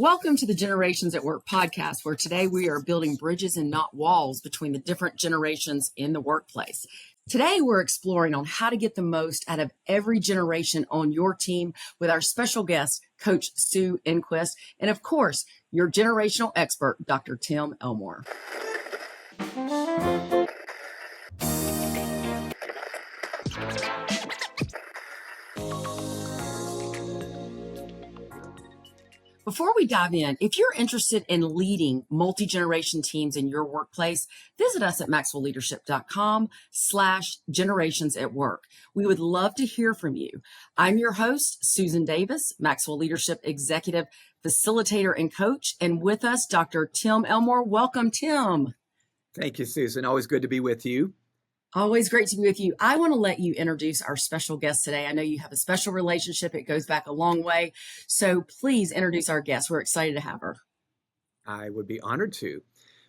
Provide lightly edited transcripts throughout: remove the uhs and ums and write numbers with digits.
Welcome to the Generations at Work podcast, where today we are building bridges and not walls between the different generations in the workplace. Today, we're exploring on how to get the most out of every generation on your team with our special guest, Coach Sue Enquist, and of course, your generational expert, Dr. Tim Elmore. Before we dive in, if you're interested in leading multi-generation teams in your workplace, visit us at maxwellleadership.com/generations at work. We would love to hear from you. I'm your host, Susan Davis, Maxwell Leadership Executive Facilitator and Coach, and with us, Dr. Tim Elmore. Welcome, Tim. Thank you, Susan. Always good to be with you. Always great to be with you. I want to let you introduce our special guest today. I know you have a special relationship. It goes back a long way. So please introduce our guest. We're excited to have her. I would be honored to.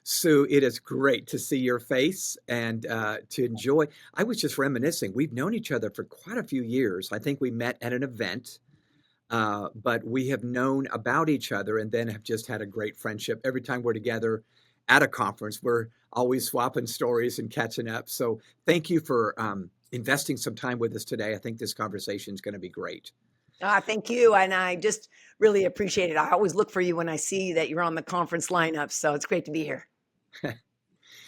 Sue, it is great to see your face and to enjoy. I was just reminiscing. We've known each other for quite a few years. I think we met at an event, but we have known about each other and then have just had a great friendship. Every time we're together at a conference, we're always swapping stories and catching up. So thank you for investing some time with us today. I think this conversation is going to be great. Thank you. And I just really appreciate it. I always look for you when I see that you're on the conference lineup. So it's great to be here.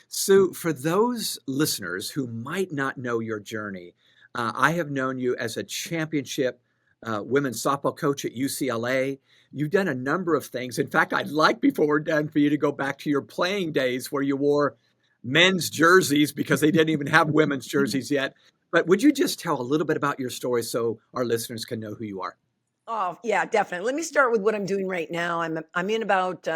Sue, for those listeners who might not know your journey, I have known you as a championship women's softball coach at UCLA. You've done a number of things. In fact, I'd like, before we're done, for you to go back to your playing days where you wore men's jerseys because they didn't even have women's jerseys yet. But would you just tell a little bit about your story so our listeners can know who you are? Oh, yeah, definitely. Let me start with what I'm doing right now. I'm in about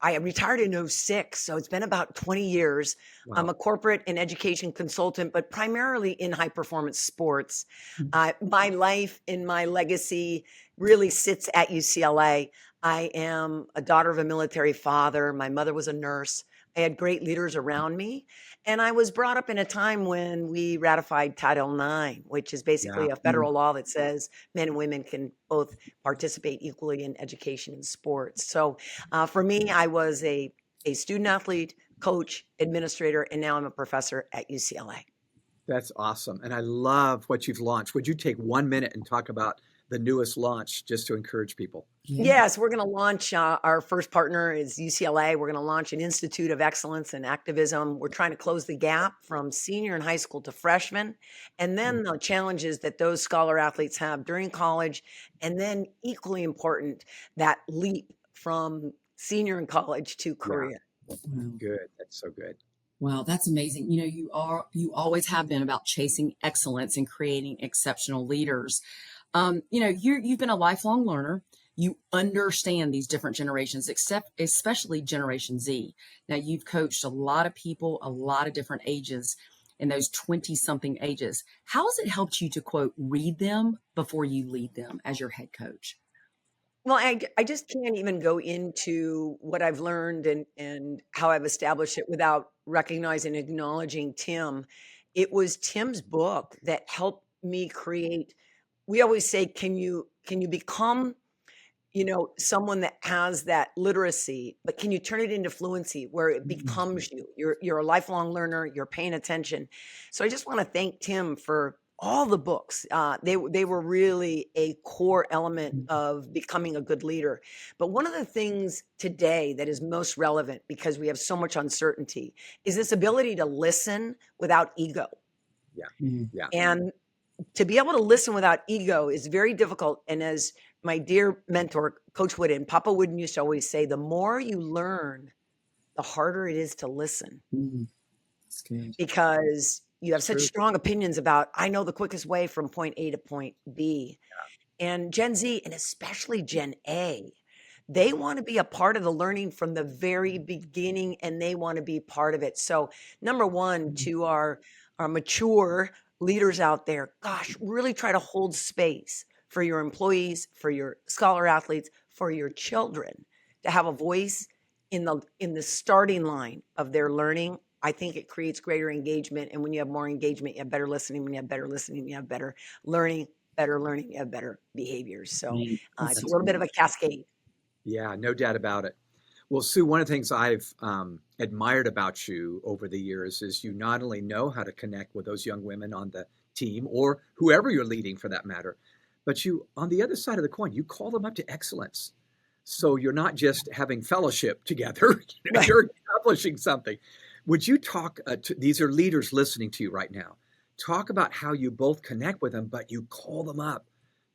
I retired in 2006, so it's been about 20 years. Wow. I'm a corporate and education consultant, but primarily in high performance sports. My life and my legacy really sits at UCLA. I am a daughter of a military father. My mother was a nurse. I had great leaders around me. And I was brought up in a time when we ratified Title IX, which is basically a federal law that says men and women can both participate equally in education and sports. So for me, I was a student athlete, coach, administrator, and now I'm a professor at UCLA. That's awesome. And I love what you've launched. Would you take 1 minute and talk about the newest launch just to encourage people? Yes, we're going to launch, our first partner is UCLA. We're going to launch an Institute of Excellence in Activism. We're trying to close the gap from senior in high school to freshman, and then the challenges that those scholar athletes have during college, and then equally important, that leap from senior in college to career. Yeah. Good. That's so good. Wow, that's amazing. You know, you always have been about chasing excellence and creating exceptional leaders. You've been a lifelong learner. You understand these different generations, especially Generation Z. Now, you've coached a lot of people, a lot of different ages in those 20-something ages. How has it helped you to, quote, read them before you lead them as your head coach? Well, I just can't even go into what I've learned and how I've established it without recognizing and acknowledging Tim. It was Tim's book that helped me create. We always say, can you become, someone that has that literacy, but can you turn it into fluency where it becomes you? You're a lifelong learner. You're paying attention. So I just want to thank Tim for all the books. They were really a core element of becoming a good leader. But one of the things today that is most relevant, because we have so much uncertainty, is this ability to listen without ego. Yeah. Yeah. And to be able to listen without ego is very difficult. And as my dear mentor, Coach Wooden, Papa Wooden used to always say, the more you learn, the harder it is to listen. That's good. Because you have such strong opinions about, I know the quickest way from point A to point B. Yeah. And Gen Z, and especially Gen A, they want to be a part of the learning from the very beginning, and they want to be part of it. So number one, to our mature leaders out there, gosh, really try to hold space for your employees, for your scholar athletes, for your children to have a voice in the starting line of their learning. I think it creates greater engagement. And when you have more engagement, you have better listening. When you have better listening, you have better learning. better learning, you have better behaviors. So Right. it's a That's little bit great. of a cascade. Yeah, no doubt about it. Well, Sue, one of the things I've admired about you over the years is you not only know how to connect with those young women on the team or whoever you're leading for that matter, but you, on the other side of the coin, you call them up to excellence. So you're not just having fellowship together, Right. you're accomplishing something. Would you talk these are leaders listening to you right now. Talk about how you both connect with them, but you call them up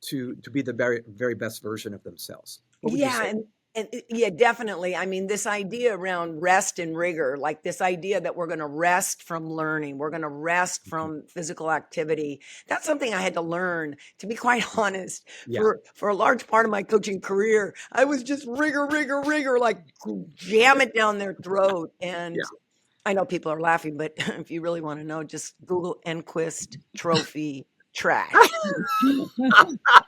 to be the very, very best version of themselves. What would you Yeah, say? and yeah, definitely. I mean, this idea around rest and rigor, like this idea that we're going to rest from learning, we're going to rest Mhm. from physical activity. That's something I had to learn, to be quite honest. Yeah, For a large part of my coaching career, I was just rigor, rigor, rigor, like jam it down their throat. yeah. And I know people are laughing, but if you really want to know, just Google Enquist trophy trash.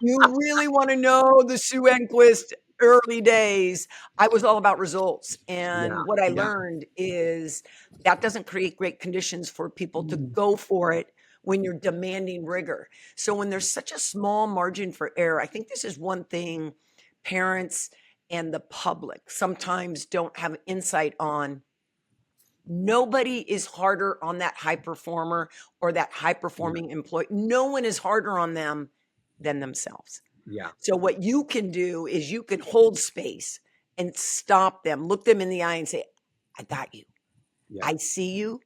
You really wanna know the Sue Enquist early days, I was all about results, Yeah, and what I yeah, learned is that doesn't create great conditions for people to Mm. go for it when you're demanding rigor. So when there's such a small margin for error, I think this is one thing parents and the public sometimes don't have insight on. Nobody is harder on that high performer or that high yeah, performing employee. No one is harder on them than themselves. yeah, So what you can do is you can hold space and stop them, look them in the eye and say, I got you. yeah, I see you.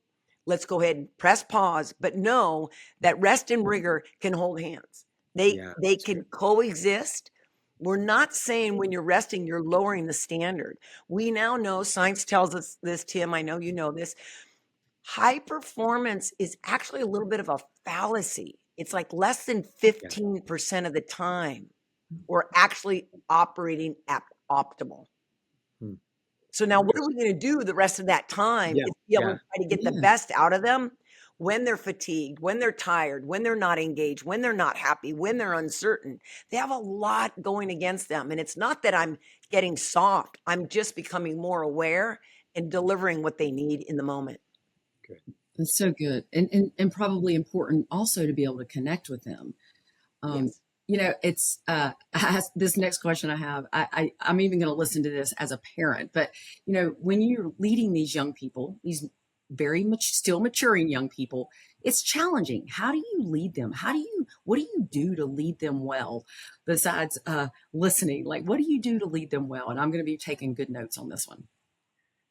Let's go ahead and press pause, but know that rest and rigor can hold hands. yeah. They That's good. can coexist. We're not saying when you're resting, you're lowering the standard. We now know science tells us this, Tim. I know you know this. High performance is actually a little bit of a fallacy. It's like less than Yeah. 15% of the time we're actually operating at optimal. Hmm. So now what are we Interesting. going to do the rest of that time Yeah, is be able yeah, to try to get the Yeah. best out of them when they're fatigued, when they're tired, when they're not engaged, when they're not happy, when they're uncertain. They have a lot going against them. And it's not that I'm getting soft. I'm just becoming more aware and delivering what they need in the moment. good. That's so good. And probably important also to be able to connect with them. Um, Yes. it's this next question I have. I'm even going to listen to this as a parent, but when you're leading these young people, these very much still maturing young people, it's challenging. How do you lead them? What do you do to lead them well besides listening? Like, what do you do to lead them well? And I'm going to be taking good notes on this one.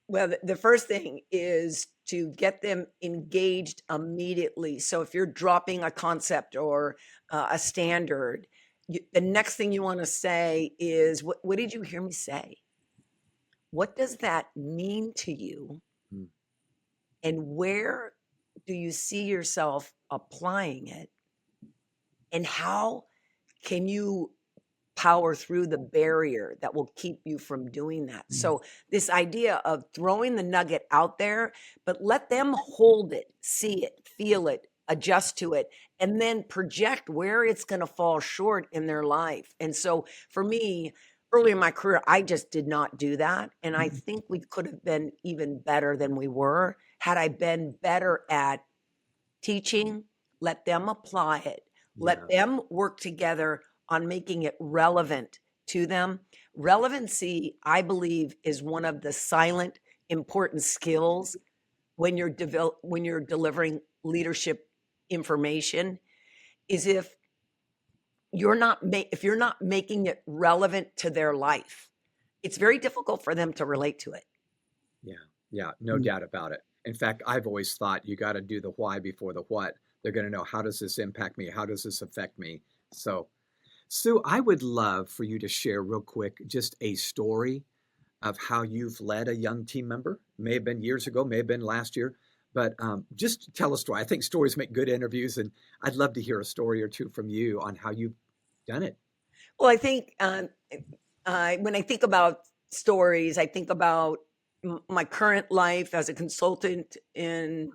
Well, the first thing is to get them engaged immediately. So if you're dropping a concept or a standard, the next thing you want to say is, what did you hear me say? What does that mean to you? Hmm. And where do you see yourself applying it? And how can you power through the barrier that will keep you from doing that? Mm. So, this idea of throwing the nugget out there, but let them hold it, see it, feel it, adjust to it, and then project where it's going to fall short in their life. And so, for me, early in my career, I just did not do that. And I think we could have been even better than we were had I been better at teaching, let them apply it, let Yeah, them work together on making it relevant to them. Relevancy, I believe, is one of the silent important skills when when you're delivering leadership information is if you're not making it relevant to their life, it's very difficult for them to relate to it. yeah, yeah. No Mm. doubt about it. In fact, I've always thought you got to do the why before the what. They're going to know, how does this impact me? How does this affect me? So, Sue, I would love for you to share real quick just a story of how you've led a young team member. May have been years ago, may have been last year, but just tell a story. I think stories make good interviews, and I'd love to hear a story or two from you on how you've done it. Well, I think when I think about stories, I think about my current life as a consultant in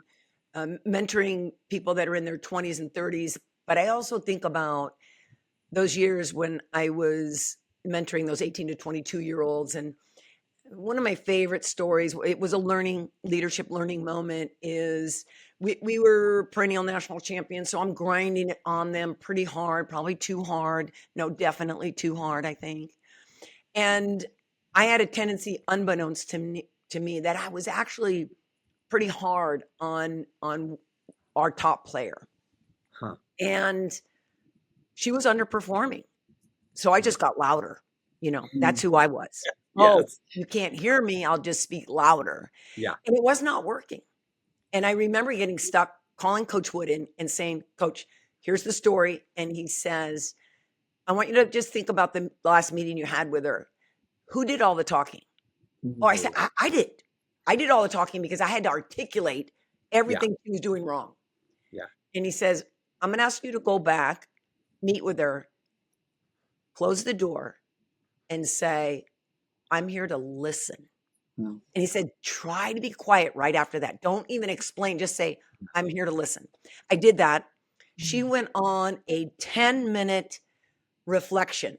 mentoring people that are in their 20s and 30s. But I also think about those years when I was mentoring those 18 to 22-year olds. And one of my favorite stories, it was a leadership learning moment, is we were perennial national champions, so I'm grinding it on them pretty hard, probably too hard. No, definitely too hard, I think. And I had a tendency, unbeknownst to me, that I was actually pretty hard on our top player. Huh. And she was underperforming. So I just got louder. That's who I was. Oh, Yes. you can't hear me. I'll just speak louder. Yeah. And it was not working. And I remember getting stuck, calling Coach Wood and saying, Coach, here's the story. And he says, I want you to just think about the last meeting you had with her. Who did all the talking? Oh, I said, I did. I did all the talking because I had to articulate everything she was doing wrong. Yeah. And he says, I'm going to ask you to go back, meet with her, close the door, and say, I'm here to listen. No. And he said, try to be quiet right after that. Don't even explain. Just say, I'm here to listen. I did that. She went on a 10-minute reflection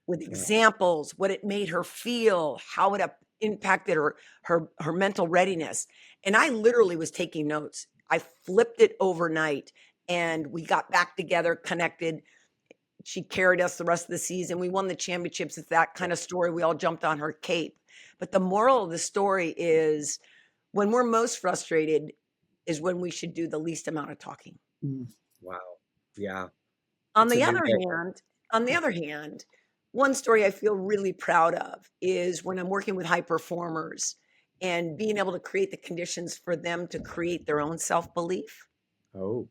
with examples, what it made her feel, how it impacted her mental readiness. And I literally was taking notes. I flipped it overnight and we got back together, connected. She carried us the rest of the season. We won the championships. It's that kind of story. We all jumped on her cape. But the moral of the story is when we're most frustrated is when we should do the least amount of talking. Wow. Yeah. On the other hand, one story I feel really proud of is when I'm working with high performers and being able to create the conditions for them to create their own self-belief. Oh.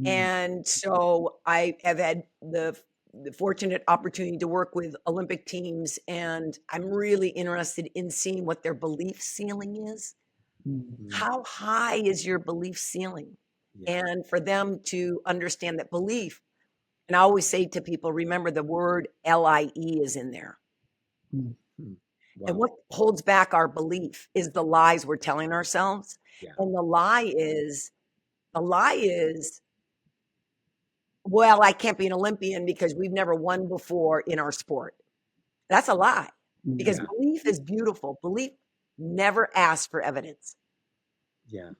And so I have had the fortunate opportunity to work with Olympic teams, and I'm really interested in seeing what their belief ceiling is. How high is your belief ceiling? Yeah. And for them to understand that belief, and I always say to people, remember the word LIE is in there. Wow. And what holds back our belief is the lies we're telling ourselves. Yeah. And the lie is, well, I can't be an Olympian because we've never won before in our sport. That's a lie, because belief is beautiful. Belief never asks for evidence. Yeah.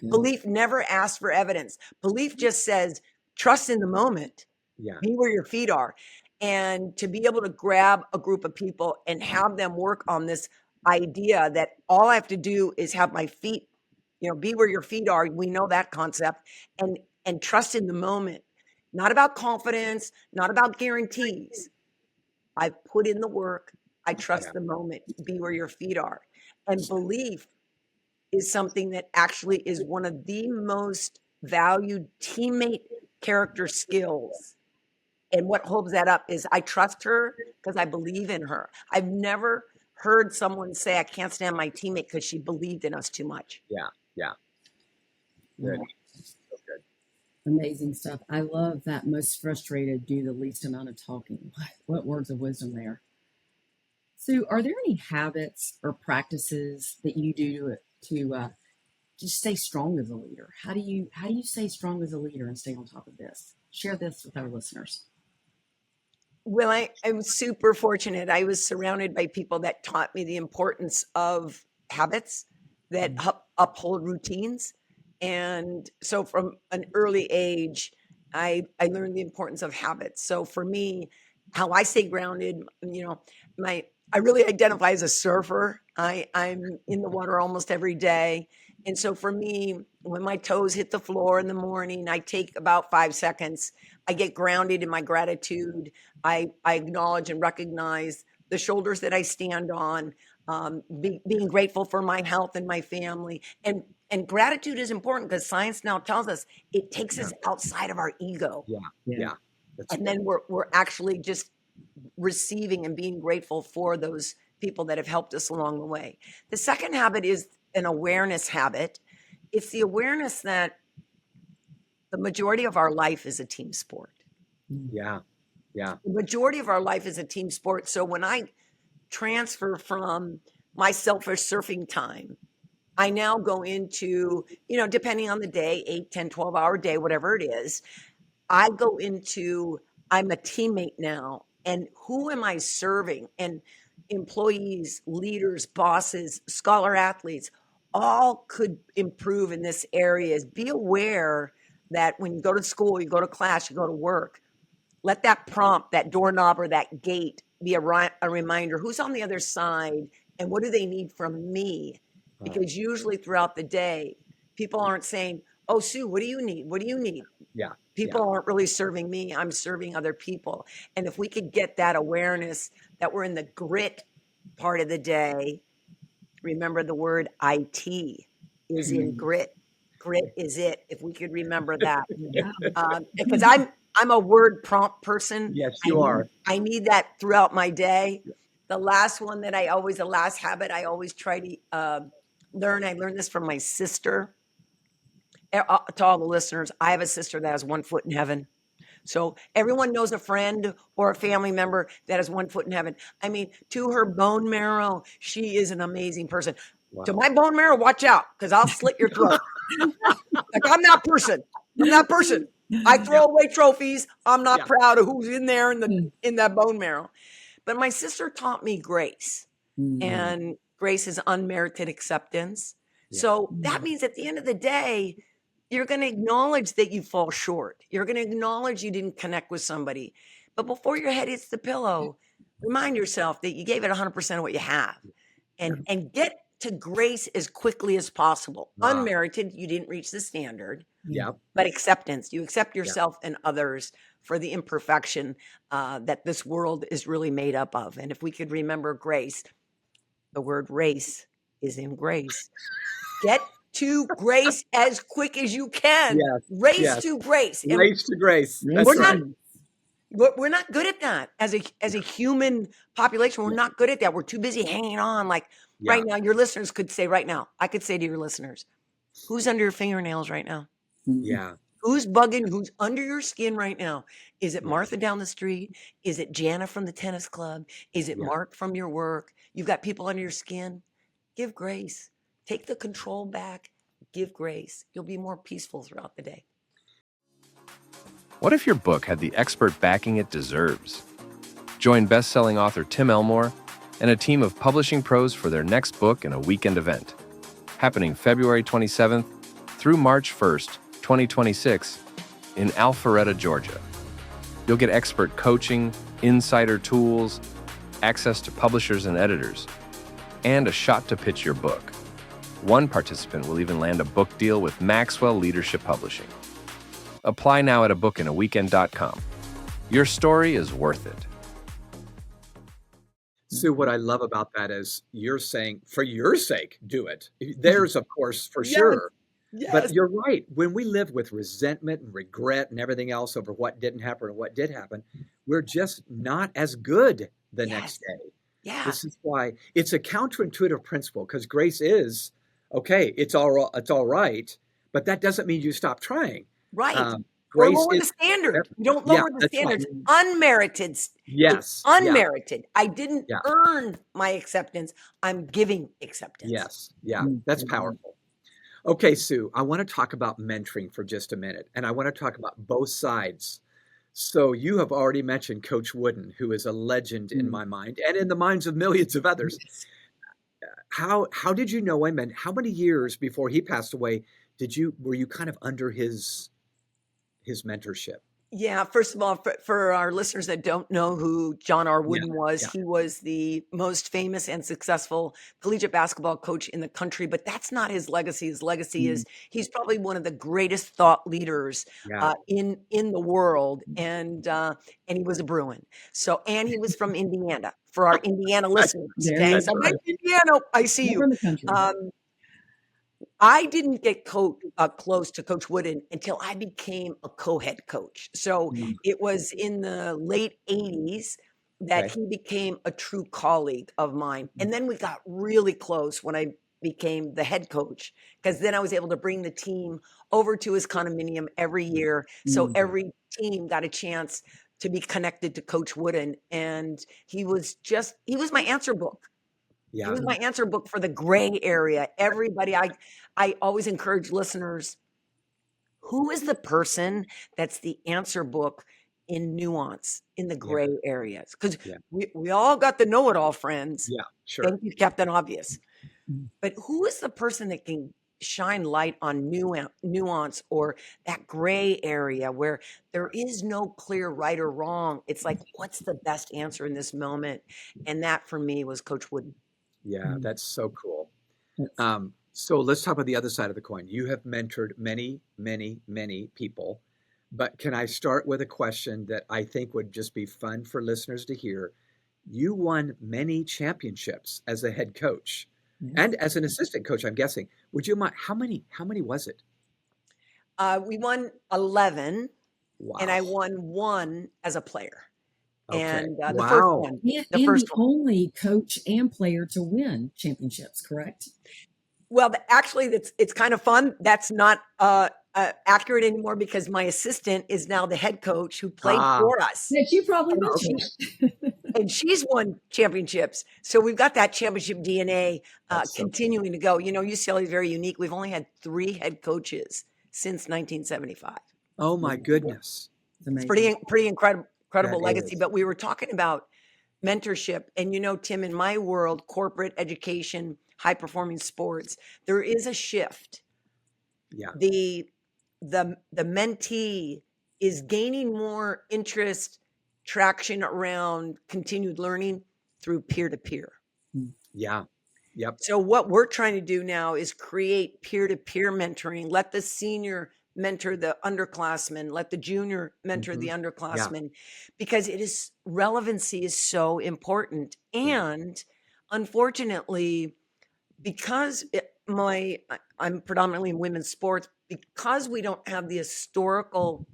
Belief never asks for evidence. Belief just says, trust in the moment. Yeah. Be where your feet are. And to be able to grab a group of people and have them work on this idea that all I have to do is have my feet, be where your feet are. We know that concept, and trust in the moment. Not about confidence, not about guarantees. I've put in the work. I trust the moment. Be where your feet are. And belief is something that actually is one of the most valued teammate character skills. And what holds that up is I trust her because I believe in her. I've never heard someone say, I can't stand my teammate because she believed in us too much. Yeah. Yeah. Good. So good. Amazing stuff. I love that most frustrated do the least amount of talking. What words of wisdom there. Sue, are there any habits or practices that you do to just stay strong as a leader? How do you stay strong as a leader and stay on top of this? Share this with our listeners. Well, I was super fortunate. I was surrounded by people that taught me the importance of habits that uphold routines. And so from an early age, I learned the importance of habits. So for me, how I stay grounded, I really identify as a surfer. I'm in the water almost every day. And so for me, when my toes hit the floor in the morning, I take about 5 seconds. I get grounded in my gratitude. I acknowledge and recognize the shoulders that I stand on, being grateful for my health and my family. And gratitude is important because science now tells us it takes us outside of our ego. Yeah. And then we're actually just receiving and being grateful for those people that have helped us along the way. The second habit is an awareness habit. It's the awareness that the majority of our life is a team sport. Yeah. Yeah. The majority of our life is a team sport. So when I transfer from my selfish surfing time, I now go into, depending on the day, 8, 10, 12-hour day, whatever it is, I go into, I'm a teammate now. And who am I serving? And employees, leaders, bosses, scholar athletes, all could improve in this area is be aware that when you go to school, you go to class, you go to work, let that prompt, that doorknob or that gate be a reminder who's on the other side and what do they need from me? Because usually throughout the day, people aren't saying, oh, Sue, what do you need? What do you need? Yeah. People aren't really serving me. I'm serving other people. And if we could get that awareness that we're in the grit part of the day, remember the word IT is in grit. Grit is it. If we could remember that, because I'm a word prompt person. Yes, you are. I need that throughout my day. The last one that the last habit I always try to learn. I learned this from my sister. To all the listeners, I have a sister that has one foot in heaven. So everyone knows a friend or a family member that has one foot in heaven. I mean, to her bone marrow, she is an amazing person. Wow. To my bone marrow, watch out, because I'll slit your throat. Like, I'm that person. I'm that person. I throw away trophies. I'm not proud of who's in there in that bone marrow. But my sister taught me grace. And grace is unmerited acceptance. So that means at the end of the day, you're going to acknowledge that you fall short. You're going to acknowledge you didn't connect with somebody. But before your head hits the pillow, remind yourself that you gave it 100% of what you have. And get to grace as quickly as possible. Unmerited, you didn't reach the standard. Yeah. But acceptance, you accept yourself and others for the imperfection that this world is really made up of. And if we could remember grace, the word race is in grace. Get to grace as quick as you can. Yes, Race to grace. And race to grace. That's we're not good at that as a human population. We're not good at that. We're too busy hanging on. Like right now, your listeners could say right now, I could say to your listeners, who's under your fingernails right now? Yeah. Who's bugging? Who's under your skin right now? Is it Martha down the street? Is it Jana from the tennis club? Is it Mark from your work? You've got people under your skin. Give grace. Take the control back. Give grace. You'll be more peaceful throughout the day. What if your book had the expert backing it deserves? Join best-selling author Tim Elmore and a team of publishing pros for their next book in a weekend event, happening February 27th through March 1st, 2026, in Alpharetta, Georgia. You'll get expert coaching, insider tools, access to publishers and editors, and a shot to pitch your book. One participant will even land a book deal with Maxwell Leadership Publishing. Apply now at abookinAweekend.com. Your story is worth it. Sue, what I love about that is you're saying, for your sake, do it. There's, of course, for sure. Yes. But you're right. When we live with resentment and regret and everything else over what didn't happen or what did happen, we're just not as good the next day. Yeah. This is why it's a counterintuitive principle, because grace is, okay, it's all right, but that doesn't mean you stop trying. Right. Grace lower the standard. You don't lower the standards. Right. Unmerited. Yes. Unmerited. I didn't earn my acceptance. I'm giving acceptance. Yes. Yeah. That's powerful. Okay, Sue, I want to talk about mentoring for just a minute, and I want to talk about both sides. So you have already mentioned Coach Wooden, who is a legend in my mind and in the minds of millions of others. How did you know him, and how many years before he passed away were you kind of under his mentorship? Yeah, first of all, for our listeners that don't know who John R. Wooden was, he was the most famous and successful collegiate basketball coach in the country, but that's not his legacy. His legacy is he's probably one of the greatest thought leaders in the world, and he was a Bruin. So, and he was from Indiana. For our Indiana listeners, okay? So I'm Indiana, I see you. From the country. I didn't get close to Coach Wooden until I became a co-head coach. So it was in the late 80s that he became a true colleague of mine. And then we got really close when I became the head coach, because then I was able to bring the team over to his condominium every year. So every team got a chance to be connected to Coach Wooden. And he was my answer book. Yeah. It was my answer book for the gray area. Everybody, I always encourage listeners, who is the person that's the answer book in nuance, in the gray areas? Because we all got the know-it-all friends. Yeah, sure. Thank you, Captain Obvious. But who is the person that can shine light on nuance or that gray area where there is no clear right or wrong? It's like, what's the best answer in this moment? And that for me was Coach Wooden. Yeah, that's so cool. That's- So let's talk about the other side of the coin. You have mentored many, many, many people, but can I start with a question that I think would just be fun for listeners to hear? You won many championships as a head coach and as an assistant coach, I'm guessing. Would you mind, how many was it? We won 11, and I Wow. won one as a player. Okay. And the first Wow. one, And, the and first the one. only coach and player to win championships, correct? Well, actually, it's kind of fun. That's not accurate anymore because my assistant is now the head coach who played Ah, for us, That you probably and mentioned. she's won championships. So we've got that championship DNA that's so cool. continuing to go. You know, UCLA is very unique. We've only had 3 head coaches since 1975. Oh my goodness. It's amazing. Pretty incredible That legacy. is. But we were talking about mentorship, and you know, Tim, in my world, corporate education, high performing sports, there is a shift. Yeah. The mentee is gaining more interest, traction around continued learning through peer to peer. Yeah. Yep. So what we're trying to do now is create peer to peer mentoring. Let the senior mentor the underclassmen, let the junior mentor the underclassmen, because relevancy is so important. And unfortunately, because I'm predominantly in women's sports, because we don't have the historical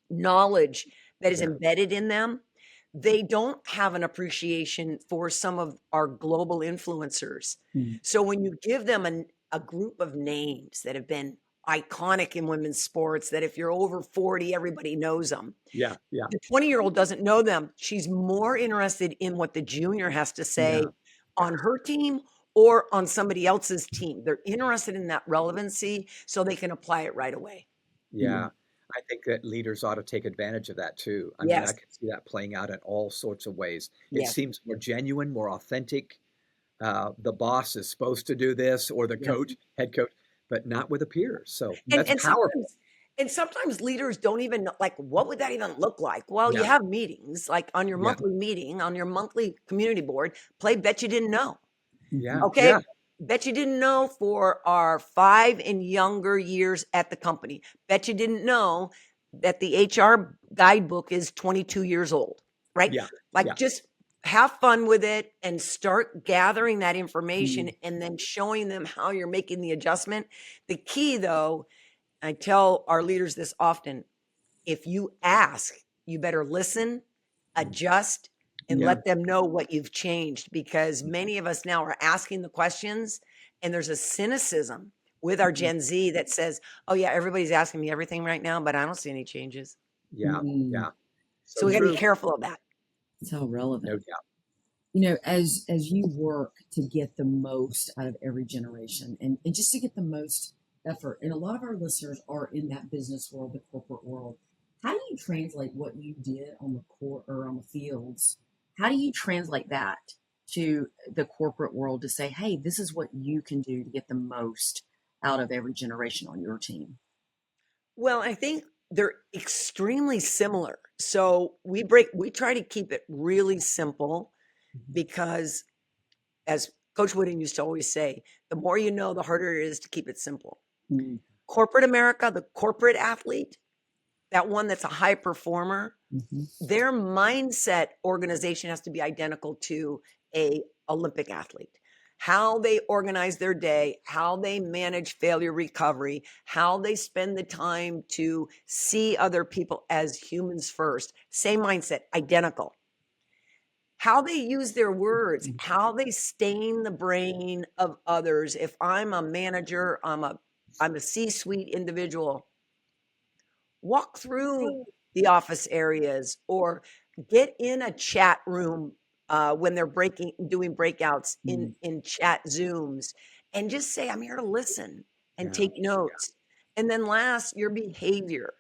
knowledge that is embedded in them, they don't have an appreciation for some of our global influencers. So when you give them a group of names that have been iconic in women's sports, that if you're over 40, everybody knows them. Yeah. Yeah. The 20-year-old doesn't know them. She's more interested in what the junior has to say on her team or on somebody else's team. They're interested in that relevancy so they can apply it right away. Yeah. I think that leaders ought to take advantage of that too. I mean, I Yes. can see that playing out in all sorts of ways. It Yes. seems more genuine, more authentic. The boss is supposed to do this, or the coach, head coach, but not with a peer. So that's powerful. Sometimes leaders don't even know, like, what would that even look like? Well, you have meetings, like on your monthly meeting, on your monthly community board, play Bet You Didn't Know. Yeah. Okay. Yeah. Bet you didn't know for our 5 and younger years at the company. Bet you didn't know that the HR guidebook is 22 years old, right? Yeah. Like, Yeah. just have fun with it and start gathering that information and then showing them how you're making the adjustment. The key, though, I tell our leaders this often, if you ask, you better listen, adjust, and let them know what you've changed, because many of us now are asking the questions, and there's a cynicism with our Gen Z that says, oh yeah, everybody's asking me everything right now, but I don't see any changes. Yeah. Yeah. So we got to true. be careful of that. So relevant. No doubt. You know, as you work to get the most out of every generation and just to get the most effort, and a lot of our listeners are in that business world, the corporate world. How do you translate what you did on the court or on the fields? How do you translate that to the corporate world to say, hey, this is what you can do to get the most out of every generation on your team? Well, I think they're extremely similar. So we try to keep it really simple, because as Coach Wooden used to always say, the more you know, the harder it is to keep it simple. Corporate America, the corporate athlete, that one that's a high performer, their mindset organization has to be identical to a Olympic athlete. How they organize their day, how they manage failure recovery, how they spend the time to see other people as humans first. Same mindset, identical. How they use their words, how they stain the brain of others. If I'm a manager, I'm a C-suite individual, walk through the office areas or get in a chat room when they're doing breakouts in chat Zooms, and just say, I'm here to listen and take notes. And then last, your behavior.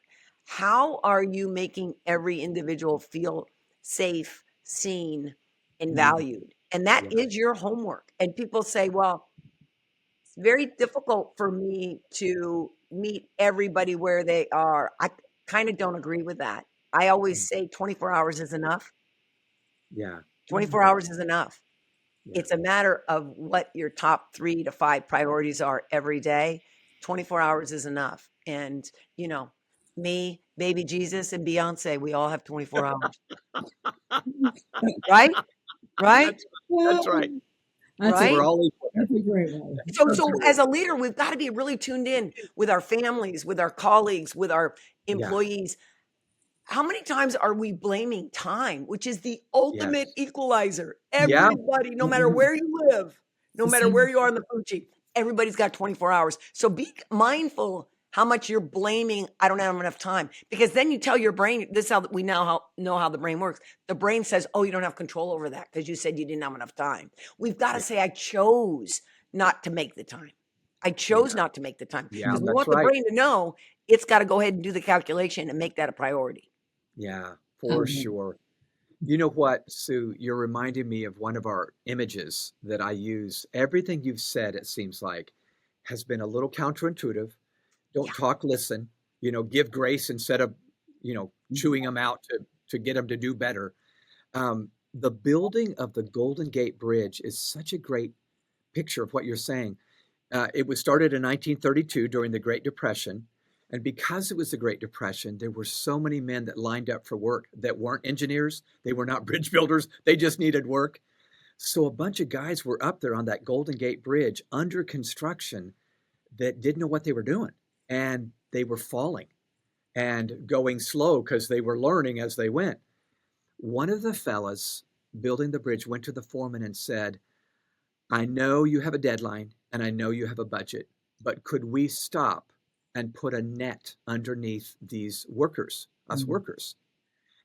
How are you making every individual feel safe, seen, and valued? And that is your homework. And people say, well, It's very difficult for me to meet everybody where they are. I kind of don't agree with that. I always say 24 hours is enough. Yeah. 24 hours is enough. Yeah. It's a matter of what your top 3 to 5 priorities are every day. 24 hours is enough. And, you know, me, baby Jesus, and Beyonce, we all have 24 hours. Right? Right? That's right. That's Right? We're all equal. that's a great one. So as a leader, we've got to be really tuned in with our families, with our colleagues, with our Yeah. employees. How many times are we blaming time, which is the ultimate Yes. equalizer? Yeah. Everybody, no matter where you live, no matter where you are in the food chain, everybody's got 24 hours. So be mindful how much you're blaming, I don't have enough time. Because then you tell your brain, this is how we now know how the brain works. The brain says, oh, you don't have control over that because you said you didn't have enough time. We've got to say, I chose not to make the time. I chose not to make the time. Yeah, Because we that's want the right. brain to know it's got to go ahead and do the calculation and make that a priority. Yeah, for sure. You know what, Sue? You're reminding me of one of our images that I use. Everything you've said, it seems like, has been a little counterintuitive. Don't Yeah. talk, listen. Give grace instead of, chewing them out to get them to do better. The building of the Golden Gate Bridge is such a great picture of what you're saying. It was started in 1932 during the Great Depression. And because it was the Great Depression, there were so many men that lined up for work that weren't engineers. They were not bridge builders. They just needed work. So a bunch of guys were up there on that Golden Gate Bridge under construction that didn't know what they were doing. And they were falling and going slow because they were learning as they went. One of the fellas building the bridge went to the foreman and said, I know you have a deadline and I know you have a budget, but could we stop and put a net underneath these workers, us workers?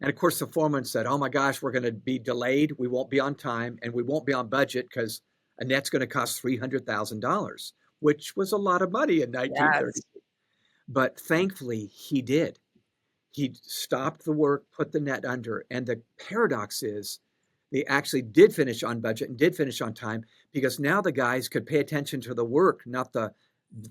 And of course, the foreman said, oh my gosh, we're going to be delayed. We won't be on time and we won't be on budget because a net's going to cost $300,000, which was a lot of money in 1930. Yes. But thankfully, he did. He stopped the work, put the net under. And the paradox is they actually did finish on budget and did finish on time because now the guys could pay attention to the work, not the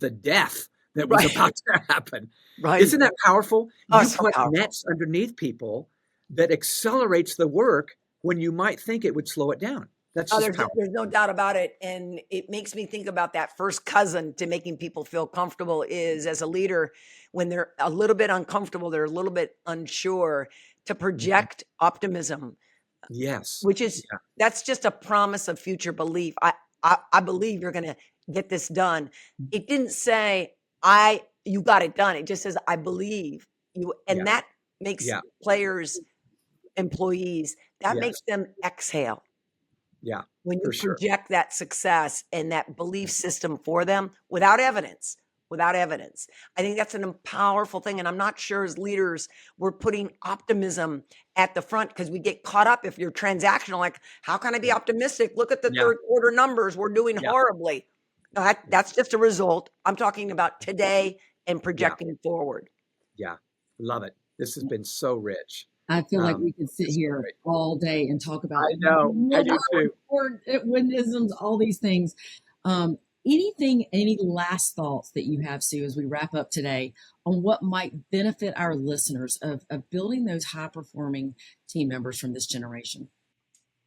death that was about to happen. Right. Isn't that powerful? Oh, You so put powerful. nets underneath people that accelerates the work when you might think it would slow it down. That's Oh, just powerful. there's no doubt about it. And it makes me think about that first cousin to making people feel comfortable is as a leader, when they're a little bit uncomfortable, they're a little bit unsure, to project optimism, Yes. which is, that's just a promise of future belief. I believe you're going to get this done. It didn't say, you got it done. It just says, I believe you. And that makes players, employees, that makes them exhale. Yeah. When you for sure. project that success and that belief system for them without evidence, I think that's a powerful thing. And I'm not sure as leaders, we're putting optimism at the front because we get caught up if you're transactional, like, how can I be optimistic? Look at the third quarter numbers. We're doing horribly. No, that's just a result. I'm talking about today and projecting forward. Yeah. Love it. This has been so rich. I feel like we could sit here all day and talk about I know. I do too. Windisms, all these things. Any last thoughts that you have, Sue, as we wrap up today on what might benefit our listeners of building those high-performing team members from this generation?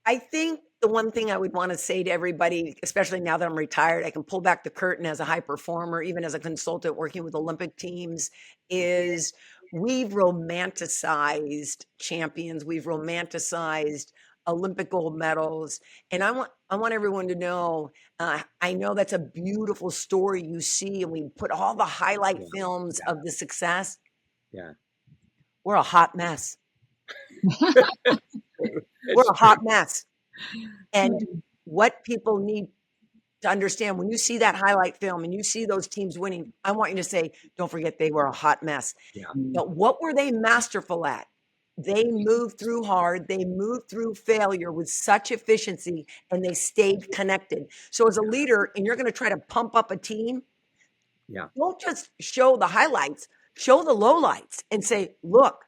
I think the one thing I would want to say to everybody, especially now that I'm retired, I can pull back the curtain as a high performer, even as a consultant working with Olympic teams, is we've romanticized champions. We've romanticized Olympic gold medals. And I want everyone to know, I know that's a beautiful story you see, and we put all the highlight films of the success. Yeah. We're a hot mess. We're a hot mess. And what people need to understand, when you see that highlight film and you see those teams winning, I want you to say, don't forget they were a hot mess. Yeah. But what were they masterful at? They moved through hard. They moved through failure with such efficiency, and they stayed connected. So as a leader, and you're going to try to pump up a team, don't just show the highlights, show the lowlights and say, look,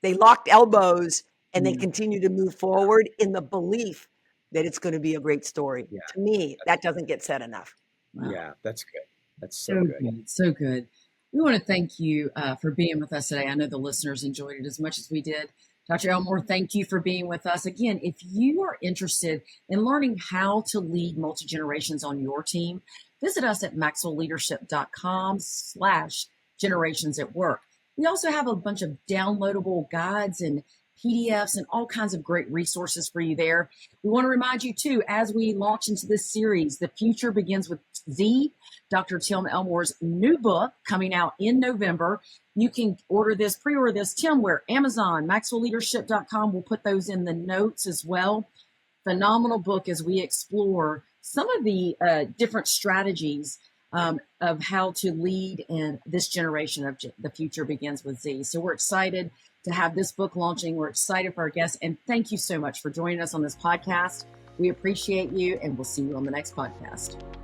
they locked elbows and they continue to move forward in the belief that it's going to be a great story. To me, that doesn't get said enough. Wow. Yeah, that's good. That's so So good. good. So good. We want to thank you for being with us today. I know the listeners enjoyed it as much as we did. Dr. Elmore, thank you for being with us. Again, if you are interested in learning how to lead multi-generations on your team, visit us at maxwellleadership.com/generations at work. We also have a bunch of downloadable guides and PDFs and all kinds of great resources for you there. We want to remind you too, as we launch into this series, The Future Begins with Z, Dr. Tim Elmore's new book coming out in November. You can pre-order this, Tim, where Amazon, maxwellleadership.com. We'll put those in the notes as well. Phenomenal book as we explore some of the different strategies of how to lead in this generation of The Future Begins with Z. So we're excited to have this book launching. We're excited for our guests. And thank you so much for joining us on this podcast. We appreciate you, and we'll see you on the next podcast.